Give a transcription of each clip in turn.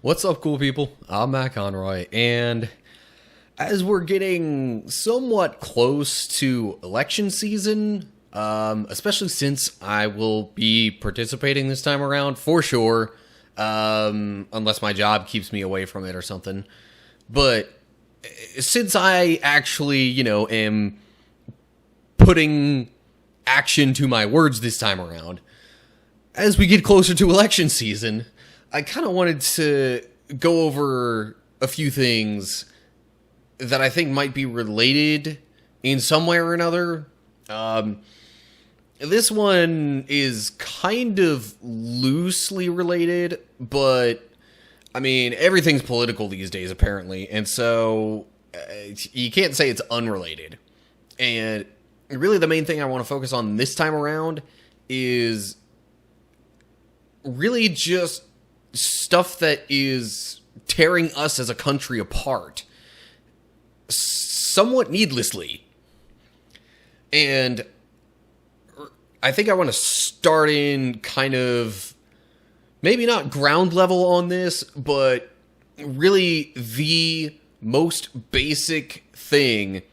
What's up, cool people? I'm Matt Conroy, and as we're getting somewhat close to election season, especially since I will be participating this time around, for sure, unless my job keeps me away from it or something, but since I actually, am putting action to my words this time around, as we get closer to election season, I kind of wanted to go over a few things that I think might be related in some way or another. This one is kind of loosely related, but I mean, everything's political these days, apparently, and so you can't say it's unrelated. And really the main thing I want to focus on this time around is really just stuff that is tearing us as a country apart somewhat needlessly. And I think I want to start in kind of maybe not ground level on this, but really the most basic thing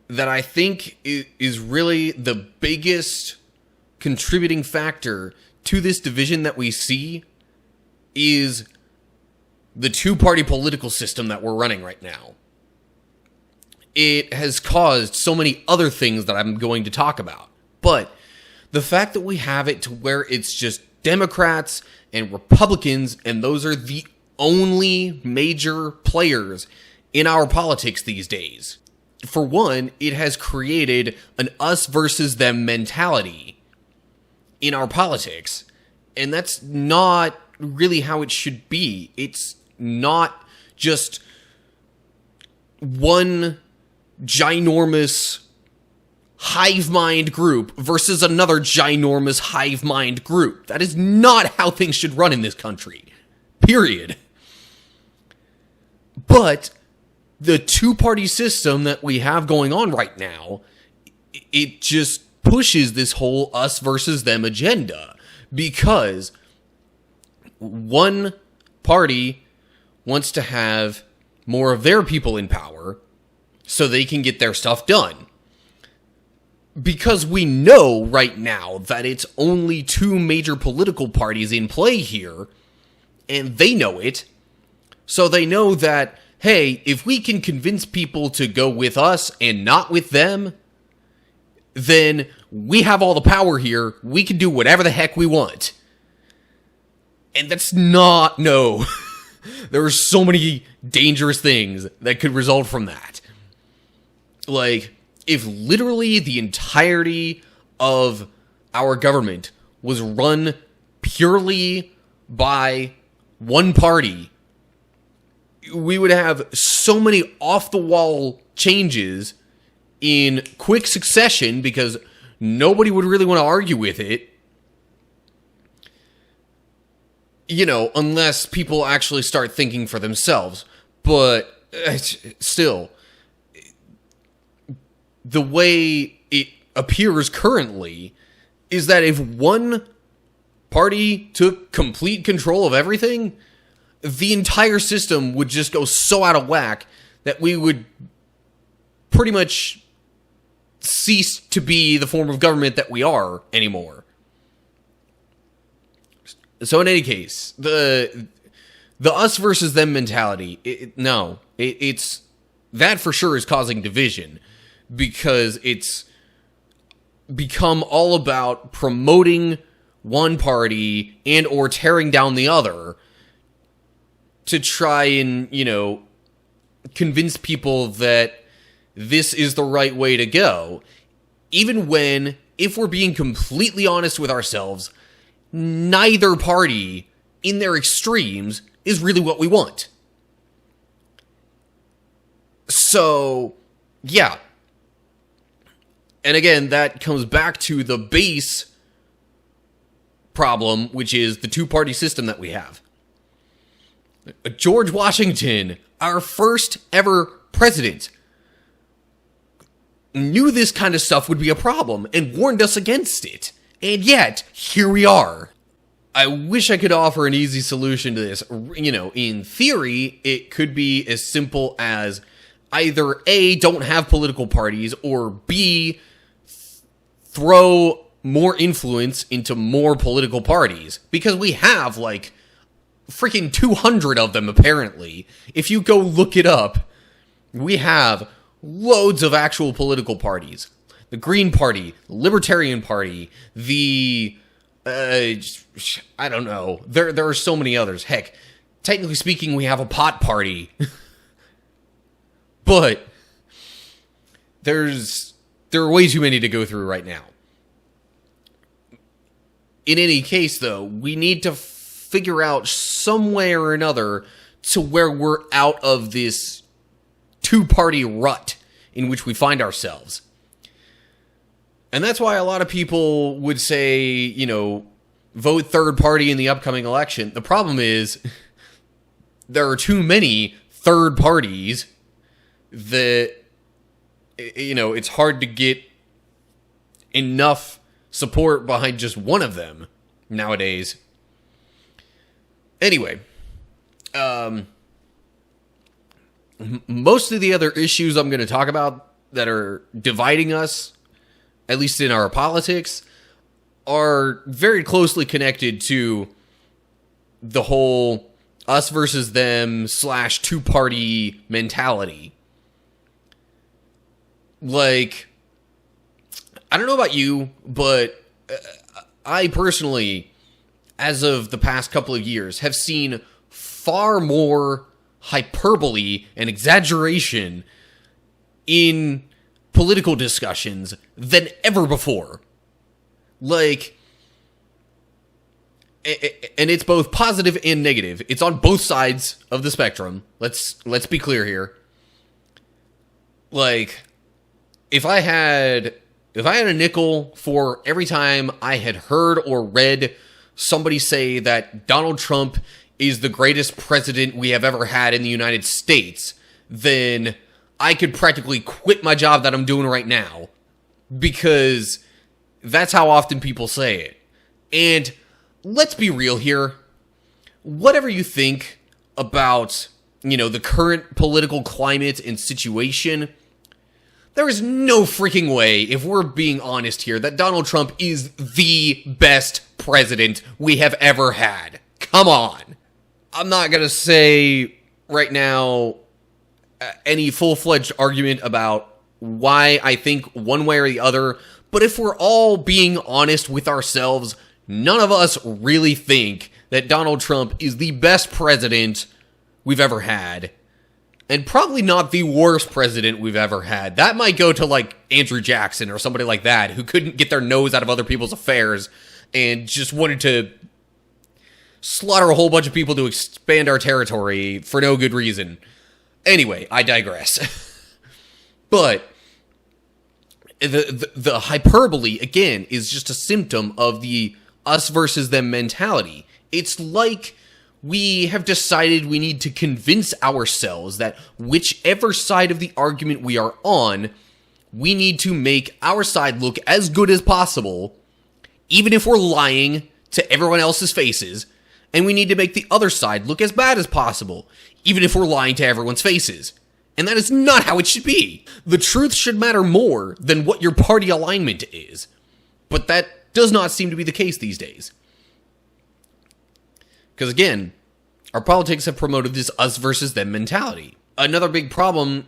that I think is really the biggest contributing factor to this division that we see is the two-party political system that we're running right now. It has caused so many other things that I'm going to talk about, but the fact that we have it to where it's just Democrats and Republicans, and those are the only major players in our politics these days. For one, it has created an us versus them mentality in our politics, and that's not really how it should be. It's not just one ginormous hive mind group versus another ginormous hive mind group. That is not how things should run in this country. Period. But the two-party system that we have going on right now, it just pushes this whole us versus them agenda, because one party wants to have more of their people in power so they can get their stuff done. Because we know right now that it's only two major political parties in play here, and they know it, so they know that, hey, if we can convince people to go with us and not with them, then we have all the power here, we can do whatever the heck we want. And that's not, no. There are so many dangerous things that could result from that. Like, if literally the entirety of our government was run purely by one party, we would have so many off-the-wall changes in quick succession because nobody would really want to argue with it. Unless people actually start thinking for themselves. But still, the way it appears currently is that if one party took complete control of everything, the entire system would just go so out of whack that we would pretty much cease to be the form of government that we are anymore. So in any case, the us versus them mentality, it's that for sure is causing division, because it's become all about promoting one party and or tearing down the other to try and, convince people that this is the right way to go. Even when, if we're being completely honest with ourselves, neither party in their extremes is really what we want. So, yeah. And again, that comes back to the base problem, which is the two-party system that we have. George Washington, our first ever president, knew this kind of stuff would be a problem and warned us against it. And yet, here we are. I wish I could offer an easy solution to this. You know, in theory, it could be as simple as either A, don't have political parties, or B, throw more influence into more political parties. Because we have, like, freaking 200 of them, apparently. If you go look it up, we have loads of actual political parties. The Green Party, the Libertarian Party, the... I don't know. There are so many others. Heck, technically speaking, we have a pot party. But there are way too many to go through right now. In any case, though, we need to figure out some way or another to where we're out of this two-party rut in which we find ourselves. And that's why a lot of people would say, you know, vote third party in the upcoming election. The problem is there are too many third parties that, you know, it's hard to get enough support behind just one of them nowadays. Anyway, most of the other issues I'm going to talk about that are dividing us, at least in our politics, are very closely connected to the whole us versus them / two-party mentality. Like, I don't know about you, but I personally, as of the past couple of years, have seen far more hyperbole and exaggeration in political discussions than ever before. Like, and it's both positive and negative. It's on both sides of the spectrum. Let's be clear here. Like, if I had a nickel for every time I had heard or read somebody say that Donald Trump is the greatest president we have ever had in the United States, then I could practically quit my job that I'm doing right now, because that's how often people say it. And let's be real here. Whatever you think about, you know, the current political climate and situation, there is no freaking way, if we're being honest here, that Donald Trump is the best president we have ever had. Come on. I'm not gonna say right now any full-fledged argument about why I think one way or the other, but if we're all being honest with ourselves, none of us really think that Donald Trump is the best president we've ever had. And probably not the worst president we've ever had. That might go to, like, Andrew Jackson or somebody like that, who couldn't get their nose out of other people's affairs and just wanted to slaughter a whole bunch of people to expand our territory for no good reason. Anyway, I digress. But the hyperbole, again, is just a symptom of the us versus them mentality. It's like we have decided we need to convince ourselves that whichever side of the argument we are on, we need to make our side look as good as possible, even if we're lying to everyone else's faces, and we need to make the other side look as bad as possible, even if we're lying to everyone's faces. And that is not how it should be. The truth should matter more than what your party alignment is. But that does not seem to be the case these days. Because again, our politics have promoted this us versus them mentality. Another big problem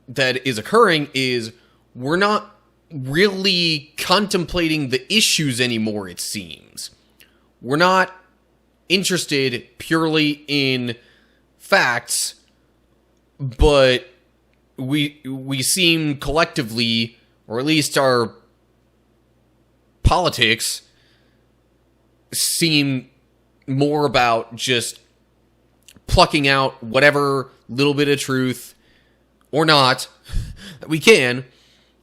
that is occurring is we're not really contemplating the issues anymore, it seems. We're not interested purely in facts, but we seem collectively, or at least our politics, seem more about just plucking out whatever little bit of truth, or not, that we can,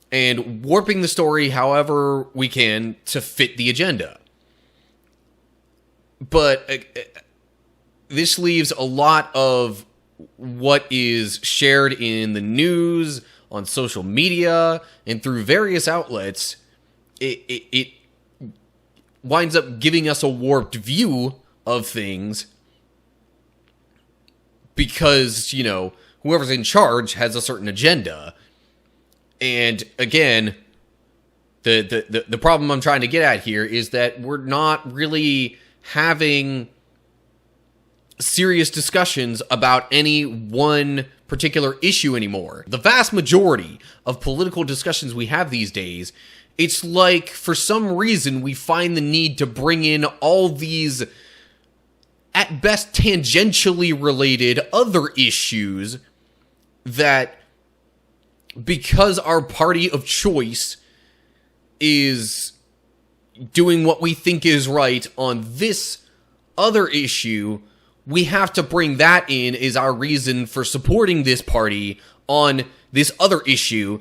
and warping the story however we can to fit the agenda. But this leaves a lot of what is shared in the news, on social media, and through various outlets. It winds up giving us a warped view of things because, whoever's in charge has a certain agenda. And again, the problem I'm trying to get at here is that we're not really having serious discussions about any one particular issue anymore. The vast majority of political discussions we have these days, it's like for some reason we find the need to bring in all these at best tangentially related other issues that, because our party of choice is doing what we think is right on this other issue, we have to bring that in as our reason for supporting this party on this other issue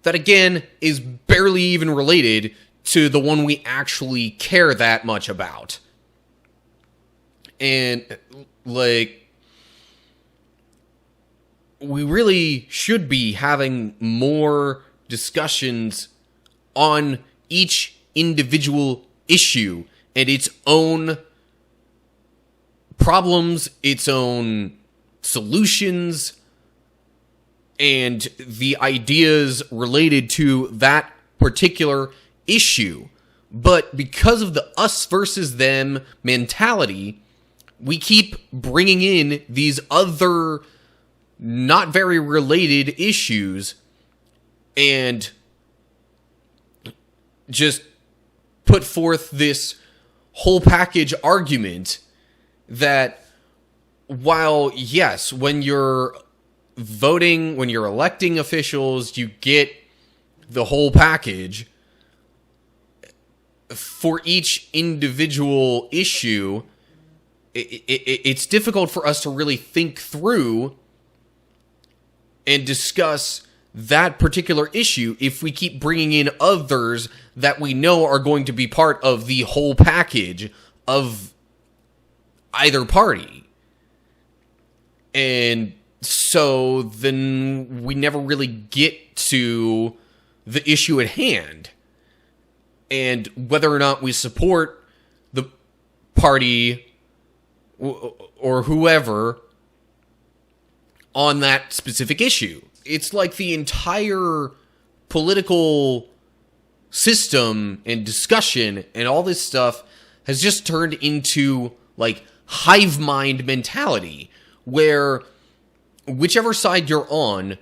that, again, is barely even related to the one we actually care that much about. And, we really should be having more discussions on each individual issue and its own problems, its own solutions, and the ideas related to that particular issue. But because of the us versus them mentality, we keep bringing in these other not very related issues and just put forth this whole package argument that while, yes, when you're voting, when you're electing officials, you get the whole package, for each individual issue, it's difficult for us to really think through and discuss that particular issue if we keep bringing in others that we know are going to be part of the whole package of either party. And so then we never really get to the issue at hand. And whether or not we support the party or whoever on that specific issue. It's like the entire political system and discussion and all this stuff has just turned into hive mind mentality, where whichever side you're on,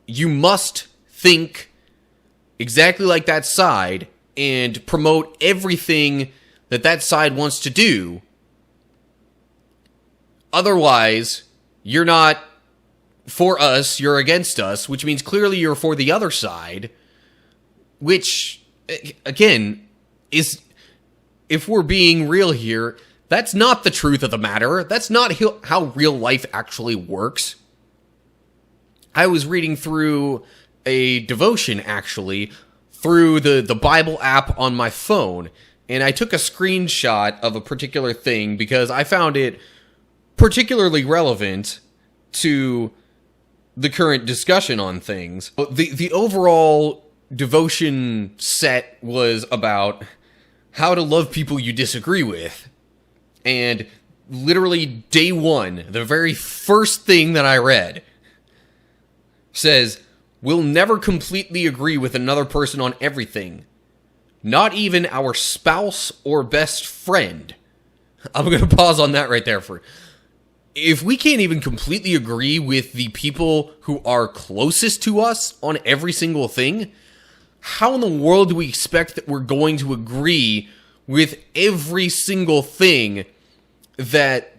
you must think exactly like that side and promote everything that that side wants to do. Otherwise, you're not for us, you're against us, which means clearly you're for the other side, which, again, is, if we're being real here, that's not the truth of the matter. That's not how real life actually works. I was reading through a devotion, actually, through the Bible app on my phone, and I took a screenshot of a particular thing because I found it particularly relevant to the current discussion on things. The overall devotion set was about how to love people you disagree with. And literally day one, the very first thing that I read says, "We'll never completely agree with another person on everything. Not even our spouse or best friend." I'm going to pause on that right there for... If we can't even completely agree with the people who are closest to us on every single thing, how in the world do we expect that we're going to agree with every single thing that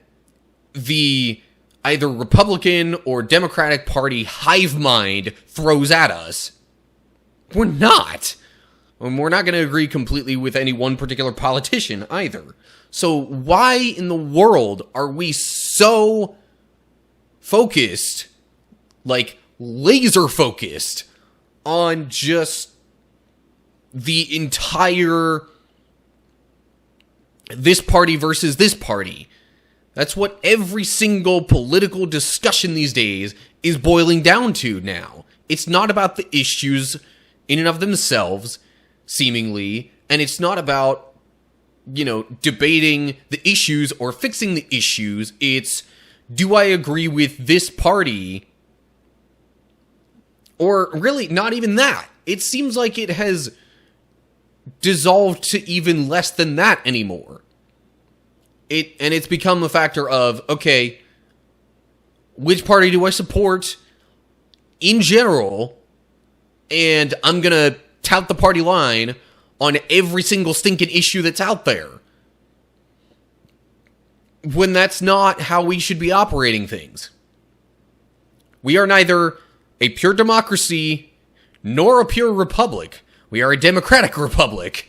the either Republican or Democratic Party hive mind throws at us? We're not. And we're not going to agree completely with any one particular politician either. So why in the world are we so focused, laser focused, on just the entire this party versus this party? That's what every single political discussion these days is boiling down to now. It's not about the issues in and of themselves, seemingly, and it's not about debating the issues or fixing the issues. It's, do I agree with this party? Or really, not even that. It seems like it has dissolved to even less than that anymore. It's become a factor of, okay, which party do I support in general? And I'm gonna tout the party line on every single stinking issue that's out there. When that's not how we should be operating things. We are neither a pure democracy nor a pure republic. We are a democratic republic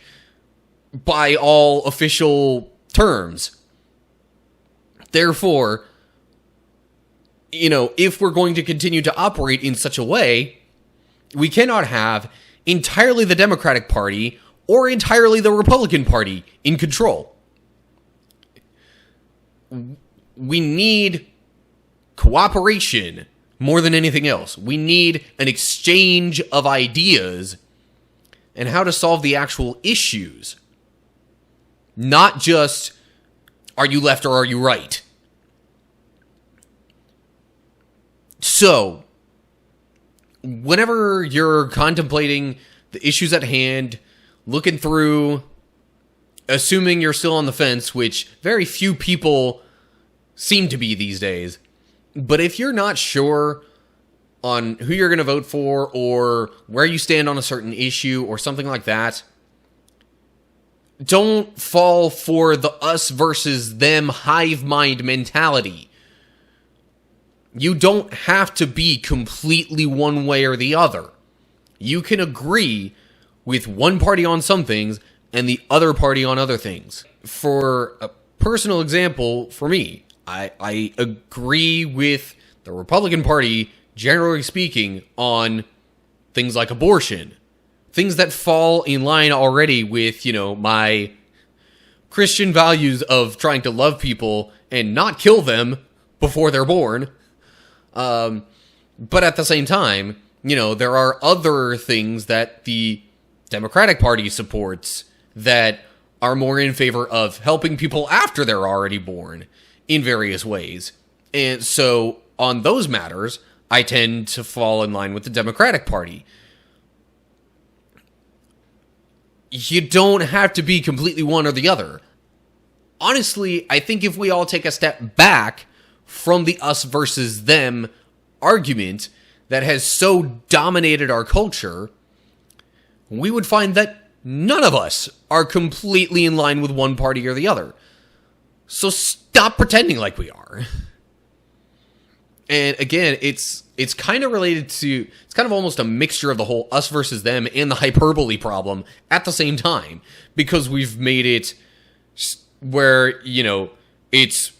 by all official terms. Therefore, if we're going to continue to operate in such a way, we cannot have entirely the Democratic Party or entirely the Republican Party in control. We need cooperation more than anything else. We need an exchange of ideas and how to solve the actual issues. Not just, are you left or are you right? So, whenever you're contemplating the issues at hand, looking through, assuming you're still on the fence, which very few people seem to be these days, but if you're not sure on who you're going to vote for or where you stand on a certain issue or something like that, don't fall for the us versus them hive mind mentality. You don't have to be completely one way or the other. You can agree with one party on some things and the other party on other things. For a personal example, for me, I agree with the Republican Party, generally speaking, on things like abortion. Things that fall in line already with, my Christian values of trying to love people and not kill them before they're born. But at the same time, there are other things that the Democratic Party supports that are more in favor of helping people after they're already born in various ways. And so on those matters, I tend to fall in line with the Democratic Party. You don't have to be completely one or the other. Honestly, I think if we all take a step back from the us versus them argument that has so dominated our culture, we would find that none of us are completely in line with one party or the other. So stop pretending like we are. And again, it's kind of related to, it's kind of almost a mixture of the whole us versus them and the hyperbole problem at the same time. Because we've made it where, it's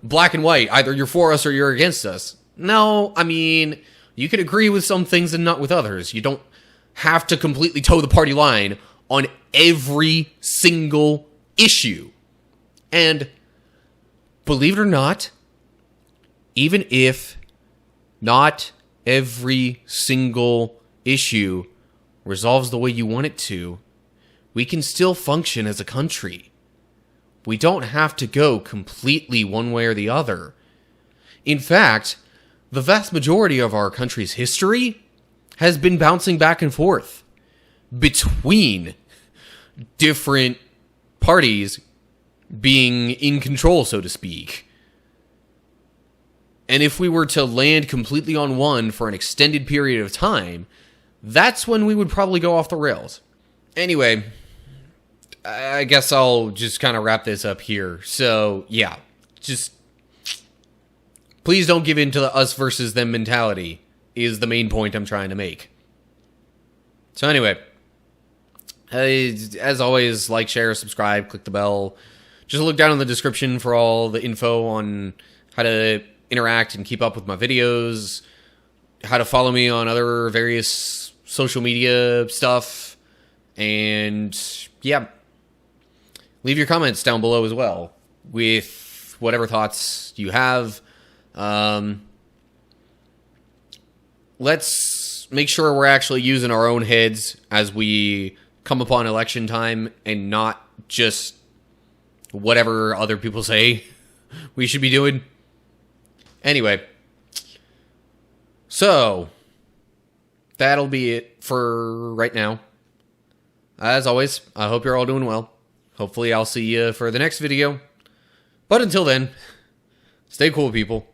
black and white. Either you're for us or you're against us. No, I mean, you can agree with some things and not with others. You don't have to completely toe the party line on every single issue. And believe it or not, even if not every single issue resolves the way you want it to, we can still function as a country. We don't have to go completely one way or the other. In fact, the vast majority of our country's history has been bouncing back and forth between different parties being in control, so to speak. And if we were to land completely on one for an extended period of time, that's when we would probably go off the rails. Anyway, I guess I'll just kind of wrap this up here. So, yeah, just please don't give in to the us versus them mentality is the main point I'm trying to make. So anyway, as always, like, share, subscribe, click the bell. Just look down in the description for all the info on how to interact and keep up with my videos, how to follow me on other various social media stuff, and yeah, leave your comments down below as well with whatever thoughts you have. Let's make sure we're actually using our own heads as we come upon election time and not just whatever other people say we should be doing. Anyway, so that'll be it for right now. As always, I hope you're all doing well. Hopefully I'll see you for the next video. But until then, stay cool, people.